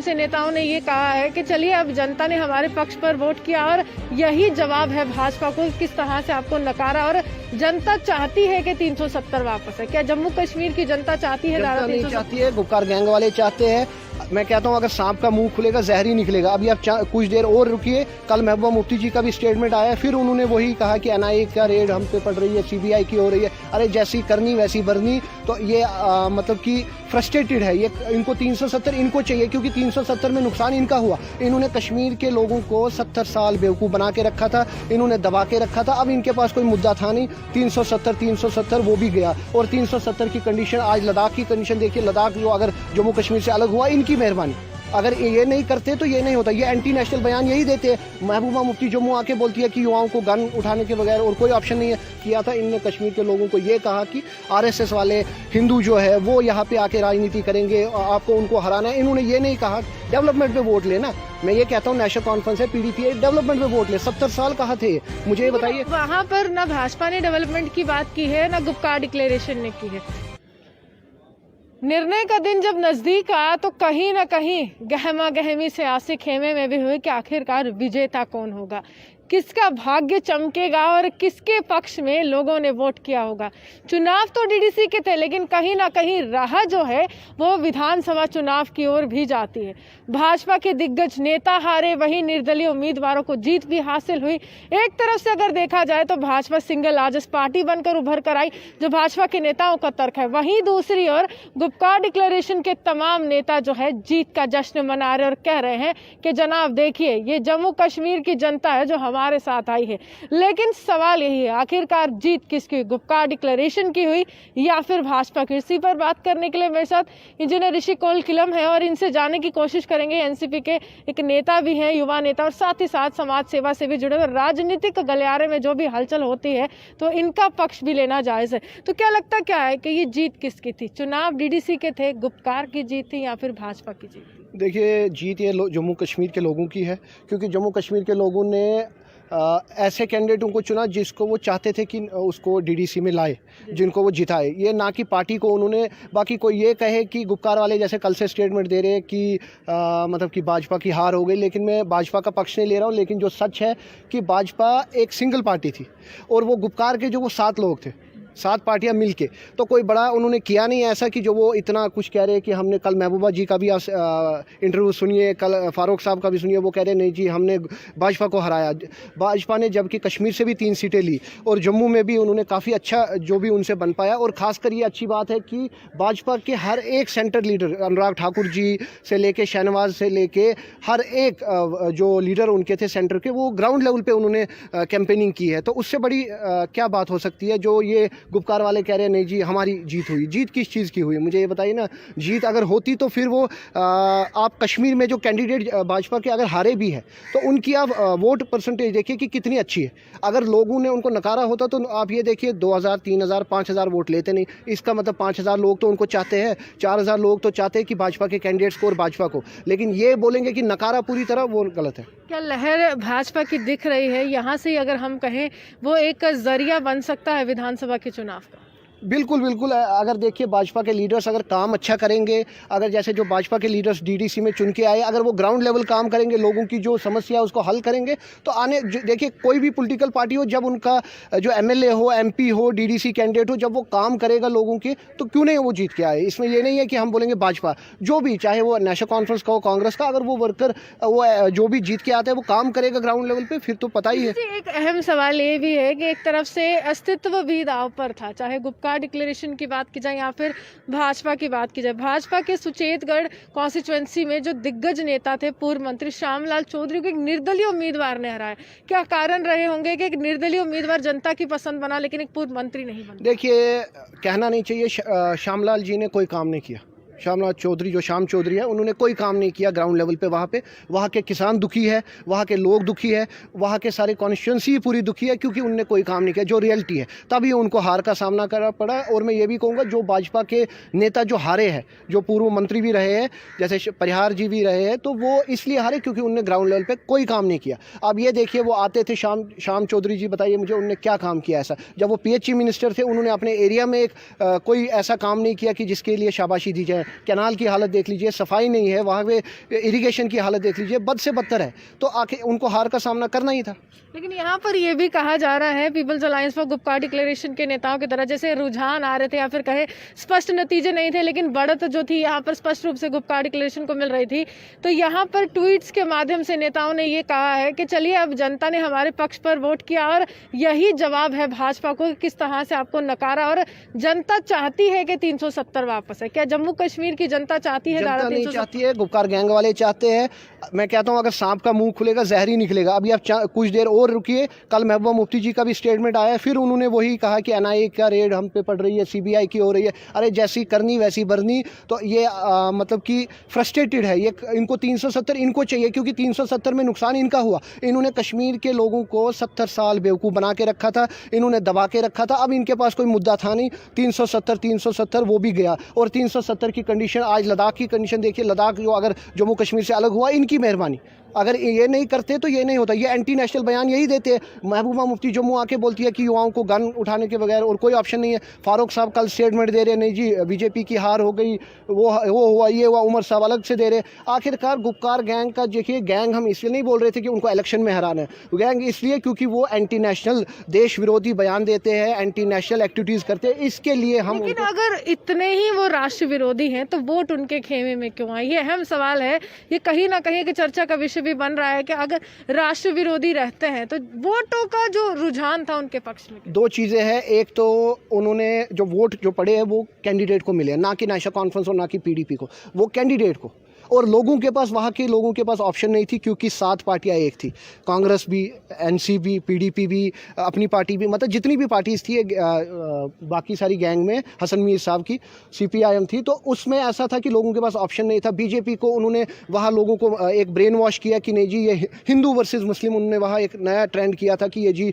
से नेताओं ने ये कहा है कि चलिए अब जनता ने हमारे पक्ष पर वोट किया और यही जवाब है भाजपा को, किस तरह से आपको नकारा। और जनता चाहती है कि 370 वापस है। क्या जम्मू कश्मीर की जनता चाहती है? जनता नहीं चाहती है, गुपकार गैंग वाले चाहते हैं। मैं कहता हूं अगर सांप का मुंह खुलेगा जहर ही निकलेगा। अभी आप कुछ देर और रुकिए, कल महबूबा मुफ्ती जी का भी स्टेटमेंट आया, फिर उन्होंने वही कहा कि एनआईए का रेड हम पे पड़ रही है, सीबीआई की हो रही है। अरे जैसी करनी वैसी भरनी। तो ये मतलब कि फ्रस्ट्रेटेड है ये। इनको 370 इनको चाहिए, क्योंकि 370 में नुकसान इनका हुआ। इन्होंने कश्मीर के लोगों को 70 साल बेवकूफ़ बना के रखा था, इन्होंने दबा के रखा था। अब इनके पास कोई मुद्दा था नहीं। 370 वो भी गया। और 370 की कंडीशन, आज लद्दाख की कंडीशन देखिए। लद्दाख जो अगर जम्मू कश्मीर से अलग हुआ, इनकी मेहरबानी। अगर ये नहीं करते तो ये नहीं होता। ये एंटी नेशनल बयान यही देते हैं। महबूबा मुफ्ती जम्मू आके बोलती है कि युवाओं को गन उठाने के बगैर और कोई ऑप्शन नहीं है। किया था इनने कश्मीर के लोगों को ये कहा कि आरएसएस वाले हिंदू जो है वो यहाँ पे आके राजनीति करेंगे, आपको उनको हराना है। इन्होंने ये नहीं कहा डेवलपमेंट पे वोट लेना। मैं ये कहता हूँ नेशनल कॉन्फ्रेंस है, पीडीपी है, डेवलपमेंट पे वोट ले। 70 साल कहाँ थे, मुझे ये बताइए। वहाँ पर न भाजपा ने डेवलपमेंट की बात की है, न गुपकार डिक्लेरेशन ने की है। निर्णय का दिन जब नजदीक आया तो कहीं ना कहीं गहमा गहमी से आसे खेमे में भी हुए कि आखिरकार विजेता कौन होगा, किसका भाग्य चमकेगा और किसके पक्ष में लोगों ने वोट किया होगा। चुनाव तो डीडीसी के थे, लेकिन कहीं ना कहीं राह जो है वो विधानसभा चुनाव की ओर भी जाती है। भाजपा के दिग्गज नेता हारे, वहीं निर्दलीय उम्मीदवारों को जीत भी हासिल हुई। एक तरफ से अगर देखा जाए तो भाजपा सिंगल लार्जेस्ट पार्टी बनकर उभर कर आई, जो भाजपा के नेताओं का तर्क है। वहीं दूसरी ओर गुपकार डिक्लेरेशन के तमाम नेता जो है जीत का जश्न मना रहे और कह रहे हैं कि जनाब देखिए, ये जम्मू कश्मीर की जनता है जो हमारे साथ आई है। लेकिन सवाल यही है, आखिरकार जीत किसकी, गुपकार डिक्लेरेशन की हुई या फिर भाजपा की? इसी पर बात करने के लिए मेरे साथ इंजीनियर ऋषि कौल किलम है और इनसे जानने की कोशिश करेंगे। एनसीपी के एक नेता भी हैं, युवा नेता, और साथ ही साथ समाज सेवा से भी जुड़े हुए। राजनीतिक गलियारे में जो भी हलचल होती है तो इनका पक्ष भी लेना जायज है। तो क्या लगता क्या है कि ये जीत किसकी थी? चुनाव डीडीसी के थे, गुपकार की जीत थी या फिर भाजपा की जीत? देखिए, जीत ये जम्मू कश्मीर के लोगों की है, क्योंकि जम्मू कश्मीर के लोगों ने ऐसे कैंडिडेटों को चुना जिसको वो चाहते थे कि उसको डीडीसी में लाए, जिनको वो जिताए। ये ना कि पार्टी को उन्होंने, बाकी कोई ये कहे कि गुपकार वाले जैसे कल से स्टेटमेंट दे रहे हैं कि मतलब कि भाजपा की हार हो गई, लेकिन मैं भाजपा का पक्ष नहीं ले रहा हूँ। लेकिन जो सच है कि भाजपा एक सिंगल पार्टी थी और वो गुपकार के जो वो 7 लोग थे, 7 पार्टियां मिलके, तो कोई बड़ा उन्होंने किया नहीं ऐसा कि जो वो इतना कुछ कह रहे हैं कि हमने। कल महबूबा जी का भी इंटरव्यू सुनिए, कल फारूक साहब का भी सुनिए, वो कह रहे नहीं जी हमने भाजपा को हराया। भाजपा ने जबकि कश्मीर से भी 3 सीटें ली और जम्मू में भी उन्होंने काफ़ी अच्छा जो भी उनसे बन पाया। और ख़ासकर ये अच्छी बात है कि भाजपा के हर एक सेंटर लीडर, अनुराग ठाकुर जी से लेके शहनवाज से लेके हर एक जो लीडर उनके थे सेंटर के, वो ग्राउंड लेवल पे उन्होंने कैंपेनिंग की है। तो उससे बड़ी क्या बात हो सकती है? जो ये गुपकार वाले कह रहे हैं नहीं जी हमारी जीत हुई। जीत किस चीज़ की हुई, मुझे ये बताइए ना। जीत अगर होती तो फिर वो आप कश्मीर में जो कैंडिडेट भाजपा के अगर हारे भी है तो उनकी आप वोट परसेंटेज देखिए कि कितनी अच्छी है। अगर लोगों ने उनको नकारा होता तो आप ये देखिए 2000, 3000, 5000 वोट लेते नहीं। इसका मतलब 5000 लोग तो उनको चाहते हैं, 4000 लोग तो चाहते हैं कि भाजपा के कैंडिडेट्स को और भाजपा को। लेकिन ये बोलेंगे कि नकारा पूरी तरह, वो गलत है। क्या लहर भाजपा की दिख रही है यहाँ से, अगर हम कहें वो एक जरिया बन सकता है विधानसभा के चुनाव का? बिल्कुल बिल्कुल। अगर देखिए भाजपा के लीडर्स अगर काम अच्छा करेंगे, अगर जैसे जो भाजपा के लीडर्स डीडीसी में चुन के आए, अगर वो ग्राउंड लेवल काम करेंगे, लोगों की जो समस्या है उसको हल करेंगे, तो आने देखिए कोई भी पॉलिटिकल पार्टी हो, जब उनका जो एमएलए हो, एमपी हो, डीडीसी कैंडिडेट हो, जब वो काम करेगा लोगों के, तो क्यों नहीं वो जीत के आए। इसमें ये नहीं है कि हम बोलेंगे भाजपा, जो भी, चाहे वो नेशनल कॉन्फ्रेंस का हो, कांग्रेस का, अगर वो वर्कर वो जो भी जीत के आता है वो काम करेगा ग्राउंड लेवल पर, फिर तो पता ही है। एक अहम सवाल ये भी है कि एक तरफ से अस्तित्व भी दांव पर था, चाहे गुपकार डिक्लेरेशन की बात की जाए या फिर भाजपा की बात की जाए। भाजपा के सुचेतगढ़ कॉन्स्टिट्यूएंसी में जो दिग्गज नेता थे, पूर्व मंत्री श्यामलाल चौधरी को एक निर्दलीय उम्मीदवार ने हराया। क्या कारण रहे होंगे कि एक निर्दलीय उम्मीदवार जनता की पसंद बना लेकिन एक पूर्व मंत्री नहीं बना? देखिए, कहना नहीं चाहिए, श्यामलाल जी ने कोई काम नहीं किया। श्यामलाल चौधरी, जो श्याम चौधरी है, उन्होंने कोई काम नहीं किया ग्राउंड लेवल पे। वहाँ के किसान दुखी है, वहाँ के लोग दुखी है, वहाँ के सारे कॉन्स्टिट्यूंसी पूरी दुखी है, क्योंकि उन्होंने कोई काम नहीं किया, जो रियलिटी है। तभी उनको हार का सामना करना पड़ा। और मैं ये भी कहूँगा, जो भाजपा के नेता जो हारे हैं, जो पूर्व मंत्री भी रहे हैं, जैसे परिहार जी भी रहे हैं, तो वो इसलिए हारे क्योंकि उन्होंने ग्राउंड लेवल पर कोई काम नहीं किया। अब ये देखिए, वो आते थे श्याम चौधरी जी, बताइए मुझे उन्होंने क्या काम किया ऐसा? जब वो PHE मिनिस्टर थे, उन्होंने अपने एरिया में कोई ऐसा काम नहीं किया कि जिसके लिए शाबाशी दी जाए। कैनाल की हालत देख लीजिए, सफाई नहीं है, वहाँ पे इरिगेशन की हालत देख लीजिए, बद से बदतर है। तो आखिर उनको हार का सामना करना ही था। लेकिन यहाँ पर ये भी कहा जा रहा है people's alliance for Gupkar declaration के नेताओं की तरह, जैसे रुझान आ रहे थे या फिर कहे स्पष्ट नतीजे नहीं थे, लेकिन बढ़त जो थी यहाँ पर स्पष्ट रूप से गुपकार डिक्लेरेशन को मिल रही थी। तो यहाँ पर ट्वीट्स के माध्यम से नेताओं ने ये कहा है कि चलिए अब जनता ने हमारे पक्ष पर वोट किया और यही जवाब है भाजपा को किस तरह से आपको नकारा, और जनता चाहती है कि 370 वापस है। क्या जम्मू कश्मीर की जनता चाहती है? जनता नहीं चाहती है, गुपकार गैंग वाले चाहते हैं। मैं कहता हूँ अगर सांप का मुंह खुलेगा जहर ही निकलेगा। अभी आप कुछ देर और रुकिए, कल महबूबा मुफ्ती जी का भी स्टेटमेंट आया, फिर उन्होंने वही कहा कि एनआईए का रेड हम पे पड़ रही है, सीबीआई की हो रही है। अरे जैसी करनी वैसी भरनी। तो ये मतलब कि फ्रस्ट्रेटेड है ये, इनको 370 इनको चाहिए, क्योंकि 370 में नुकसान इनका हुआ। इन्होंने कश्मीर के लोगों को 70 साल बेवकूफ़ बना के रखा था, इन्होंने दबा के रखा था। अब इनके पास कोई मुद्दा था नहीं, 370 वो भी गया। और 370 की कंडीशन, आज लद्दाख की कंडीशन देखिए, लद्दाख जो अगर जम्मू कश्मीर से अलग हुआ, इनकी मेहरबानी। अगर ये नहीं करते तो ये नहीं होता। ये एंटी नेशनल बयान यही देते हैं। महबूबा मुफ्ती जम्मू आके बोलती है कि युवाओं को गन उठाने के बगैर और कोई ऑप्शन नहीं है। फारूक साहब कल स्टेटमेंट दे रहे, नहीं जी बीजेपी की हार हो गई, वो हुआ, ये हुआ। उमर साहब अलग से दे रहे। आखिरकार गुपकार गैंग का देखिए, गैंग हम इसलिए नहीं बोल रहे थे कि उनको इलेक्शन में हराना है, गैंग इसलिए क्योंकि वो एंटी नेशनल देश विरोधी बयान देते हैं, एंटी नेशनल एक्टिविटीज़ करते हैं, इसके लिए हम। लेकिन अगर इतने ही वो राष्ट्र विरोधी हैं तो वोट उनके खेमे में क्यों आए? ये अहम सवाल है। ये कहीं ना कहीं एक चर्चा का विषय भी बन रहा है कि अगर राष्ट्र विरोधी रहते हैं तो वोटों का जो रुझान था उनके पक्ष में। दो चीज़ें हैं, एक तो उन्होंने जो वोट जो पड़े हैं वो कैंडिडेट को मिले, ना कि नेशनल कॉन्फ्रेंस और ना कि पीडीपी को, वो कैंडिडेट को। और लोगों के पास, वहाँ के लोगों के पास ऑप्शन नहीं थी, क्योंकि 7 पार्टियाँ एक थी, कांग्रेस भी, एनसीपी, पीडीपी भी, अपनी पार्टी भी, मतलब जितनी भी पार्टीज थी बाकी सारी गैंग में हसन मीर साहब की सीपीआईएम थी। तो उसमें ऐसा था कि लोगों के पास ऑप्शन नहीं था। बीजेपी को उन्होंने वहाँ लोगों को एक ब्रेन वॉश किया कि नहीं जी ये हिंदू वर्सेस मुस्लिम, उन्होंने वहाँ एक नया ट्रेंड किया था कि ये जी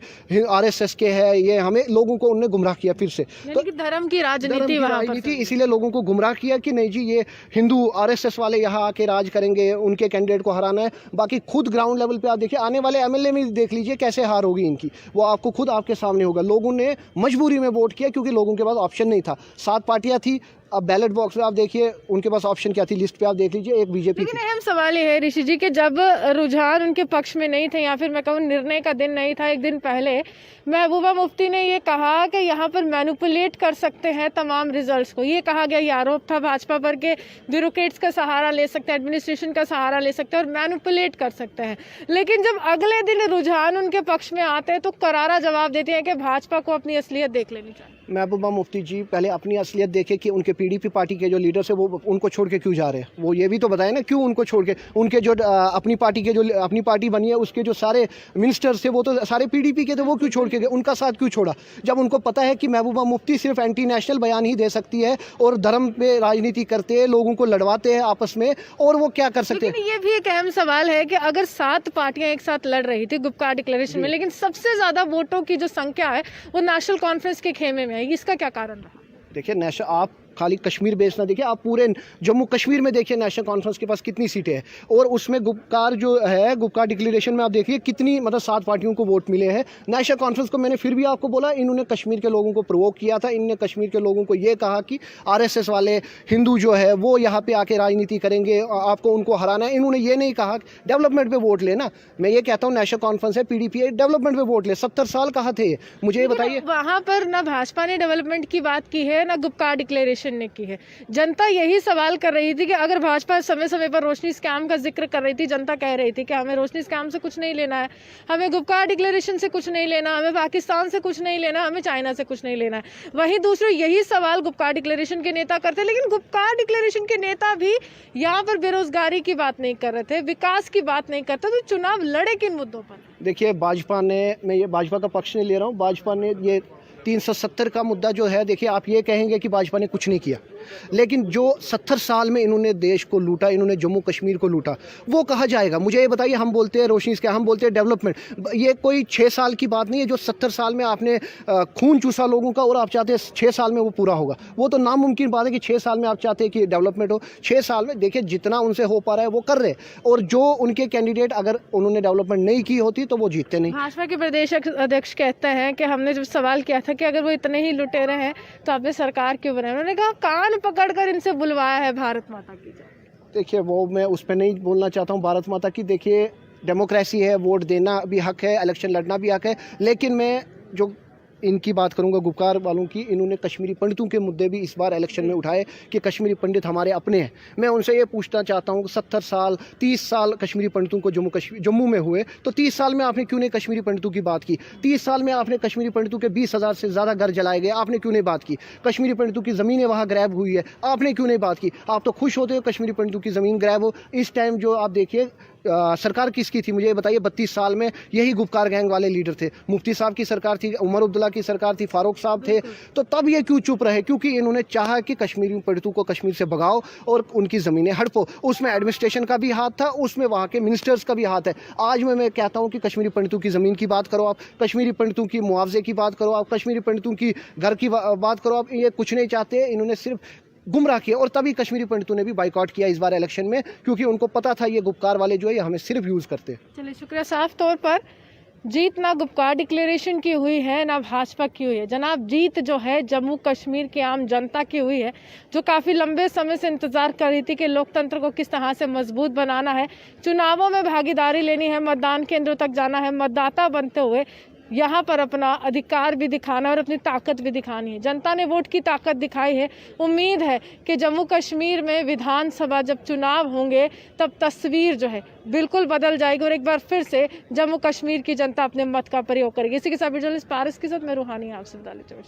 आरएसएस के है, ये हमें लोगों को उन्होंने गुमराह किया फिर से। तो धर्म की राजनीति, इसीलिए लोगों को गुमराह किया कि नहीं जी ये हिंदू आरएसएस वाले यहाँ आके राज करेंगे, उनके कैंडिडेट को हराना है। बाकी खुद ग्राउंड लेवल पे आप देखिए, आने वाले एमएलए में देख लीजिए कैसे हार होगी इनकी, वो आपको खुद आपके सामने होगा। लोगों ने मजबूरी में वोट किया क्योंकि लोगों के पास ऑप्शन नहीं था। 7 पार्टियां थी। अब बैलेट बॉक्स में आप देखिए उनके पास ऑप्शन क्या थी, लिस्ट पे आप देख लीजिए, एक बीजेपी। लेकिन अहम सवाल ये है ऋषि जी कि जब रुझान उनके पक्ष में नहीं थे, या फिर मैं कहूँ निर्णय का दिन नहीं था, एक दिन पहले महबूबा मुफ्ती ने ये कहा कि यहाँ पर मैनिपुलेट कर सकते हैं तमाम रिजल्ट्स को। ये कहा गया, ये आरोप था भाजपा पर के ब्यूरोक्रेट्स का सहारा ले सकते हैं, एडमिनिस्ट्रेशन का सहारा ले सकते हैं और मैनिपुलेट कर सकते हैं। लेकिन जब अगले दिन रुझान उनके पक्ष में आते हैं तो करारा जवाब देते हैं कि भाजपा को अपनी असलियत देख लेनी चाहिए। महबूबा मुफ्ती जी पहले अपनी असलियत देखे कि उनके पीडीपी पार्टी के जो लीडर्स है वो उनको छोड़ के क्यों जा रहे हैं। वो ये भी तो बताए ना क्यों उनको छोड़ के। उनके जो अपनी पार्टी के जो अपनी पार्टी बनी है उसके जो सारे मिनिस्टर्स थे वो तो सारे पीडीपी के थे, वो क्यों छोड़ के गए, उनका साथ क्यों छोड़ा? जब उनको पता है कि महबूबा मुफ्ती सिर्फ एंटी नेशनल बयान ही दे सकती है और धर्म पे राजनीति करते हैं, लोगों को लड़वाते हैं आपस में, और वो क्या कर सकते हैं? ये भी एक अहम सवाल है कि अगर 7 पार्टियां एक साथ लड़ रही थी गुपकार डिक्लेरेशन में, लेकिन सबसे ज्यादा वोटों की जो संख्या है वो नेशनल कॉन्फ्रेंस के खेमे में है, इसका क्या कारण रहा? देखिए नेशनल, आप खाली कश्मीर बेस ना देखिए, आप पूरे जम्मू कश्मीर में देखिए नेशनल कॉन्फ्रेंस के पास कितनी सीटें हैं, और उसमें गुपकार जो है, गुपकार डिक्लेरेशन में आप देखिए कितनी, मतलब 7 पार्टियों को वोट मिले हैं। नेशनल कॉन्फ्रेंस को मैंने फिर भी आपको बोला, इन्होंने कश्मीर के लोगों को प्रोवोक किया था। इन्होंने कश्मीर के लोगों को ये कहा कि आरएसएस वाले हिंदू जो है वो यहाँ पे आके राजनीति करेंगे, आपको उनको हराना है। इन्होंने ये नहीं कहा डेवलपमेंट पे वोट लेना। मैं ये कहता हूँ नेशनल कॉन्फ्रेंस है, पीडीपी है, डेवलपमेंट पे वोट ले। 70 साल कहाँ थे, मुझे ये बताइए। वहां पर ना भाजपा ने डेवलपमेंट की बात की है, ना गुपकार डिक्लेरेशन ने की है। जनता यही सवाल कर रही थी कि अगर भाजपा समय समय पर रोशनी स्कैम का जिक्र कर रही थी, जनता कह रही थी कि हमें रोशनी स्कैम से कुछ नहीं लेना है, हमें गुपकार डिक्लेरेशन से कुछ नहीं लेना, हमें पाकिस्तान से कुछ नहीं लेना, हमें चाइना से कुछ नहीं लेना है। वहीं दूसरे यही सवाल गुपकार डिक्लेरेशन के नेता करते, लेकिन गुपकार डिक्लेरेशन के नेता भी यहाँ पर बेरोजगारी की बात नहीं कर रहे थे, विकास की बात नहीं करते। तो चुनाव लड़े किन मुद्दों पर? देखिए भाजपा ने, मैं ये भाजपा का पक्ष नहीं ले रहा हूँ, भाजपा ने ये 370 का मुद्दा जो है, देखिए आप ये कहेंगे कि भाजपा ने कुछ नहीं किया, लेकिन जो 70 साल में इन्होंने देश को लूटा, इन्होंने जम्मू कश्मीर को लूटा, वो कहा जाएगा? मुझे ये बताइए। हम बोलते हैं रोशनी स्कैम, हम बोलते हैं डेवलपमेंट, ये कोई 6 साल की बात नहीं है। जो 70 साल में आपने खून चूसा लोगों का और आप चाहते हैं 6 साल में वो पूरा होगा, वो तो नामुमकिन बात है कि 6 साल में आप चाहते हैं कि डेवलपमेंट हो। 6 साल में देखिए जितना उनसे हो पा रहा है वो कर रहे, और जो उनके कैंडिडेट अगर उन्होंने डेवलपमेंट नहीं की होती तो वो जीतते नहीं। भाजपा के प्रदेश अध्यक्ष कहते हैं कि हमने जब सवाल किया था कि अगर वो इतने ही लुटेरे हैं तो आपने सरकार क्यों बनाई, उन्होंने कहा कान कौन पकड़कर इनसे बुलवाया है भारत माता की जय? देखिए वो मैं उस पर नहीं बोलना चाहता हूँ भारत माता की। देखिए डेमोक्रेसी है, वोट देना भी हक है, इलेक्शन लड़ना भी हक है, लेकिन मैं जो इनकी बात करूंगा गुपकार वालों की, इन्होंने कश्मीरी पंडितों के मुद्दे भी इस बार इलेक्शन में उठाए कि कश्मीरी पंडित हमारे अपने हैं। मैं उनसे ये पूछना चाहता हूँ 70 साल 30 साल कश्मीरी पंडितों को जम्मू में हुए, तो 30 साल में आपने क्यों नहीं कश्मीरी पंडितों की बात की? 30 साल में आपने कश्मीरी पंडितों के 20,000 से ज़्यादा घर जलाए गए, आपने क्यों नहीं बात की? कश्मीरी पंडितों की ज़मीनें वहाँ ग्रैब हुई है, आपने क्यों नहीं बात की? आप तो खुश होते हो कश्मीरी पंडितों की ज़मीन ग्रैब हो। इस टाइम जो आप देखिए सरकार किसकी थी मुझे बताइए? 32 साल में यही गुपकार गैंग वाले लीडर थे। मुफ्ती साहब की सरकार थी, उमर अब्दुल्ला की सरकार थी, फारूक साहब थे। तो तब ये क्यों चुप रहे? क्योंकि इन्होंने चाहा कि कश्मीरी पंडितों को कश्मीर से भगाओ और उनकी ज़मीनें हड़पो। उसमें एडमिनिस्ट्रेशन का भी हाथ था, उसमें वहाँ के मिनिस्टर्स का भी हाथ है। आज मैं कहता हूँ कि कश्मीरी पंडितों की ज़मीन की बात करो, आप कश्मीरी पंडितों की मुआवजे की बात करो, आप कश्मीरी पंडितों की घर की बात करो। आप ये कुछ नहीं चाहते, इन्होंने सिर्फ गुमराह किया। और तभी कश्मीरी पंडितों ने भी बाइकआउट किया इस बार इलेक्शन में, क्योंकि उनको पता था ये गुपकार वाले जो है ये हमें सिर्फ यूज़ करते। चलिए शुक्रिया। साफ तौर पर जीत ना गुपकार डिक्लेरेशन की हुई है ना भाजपा की हुई है जनाब। जीत जो है जम्मू कश्मीर की आम जनता की हुई है, जो काफ़ी लंबे समय से इंतजार कर रही थी कि लोकतंत्र को किस तरह से मजबूत बनाना है, चुनावों में भागीदारी लेनी है, मतदान केंद्रों तक जाना है, मतदाता बनते हुए यहाँ पर अपना अधिकार भी दिखाना और अपनी ताकत भी दिखानी है। जनता ने वोट की ताकत दिखाई है। उम्मीद है कि जम्मू कश्मीर में विधानसभा जब चुनाव होंगे तब तस्वीर जो है बिल्कुल बदल जाएगी और एक बार फिर से जम्मू कश्मीर की जनता अपने मत का प्रयोग करेगी। इसी के साथ जर्नलिस्ट पारस के साथ मैं रूहानी आपसे विदा लेती हूं।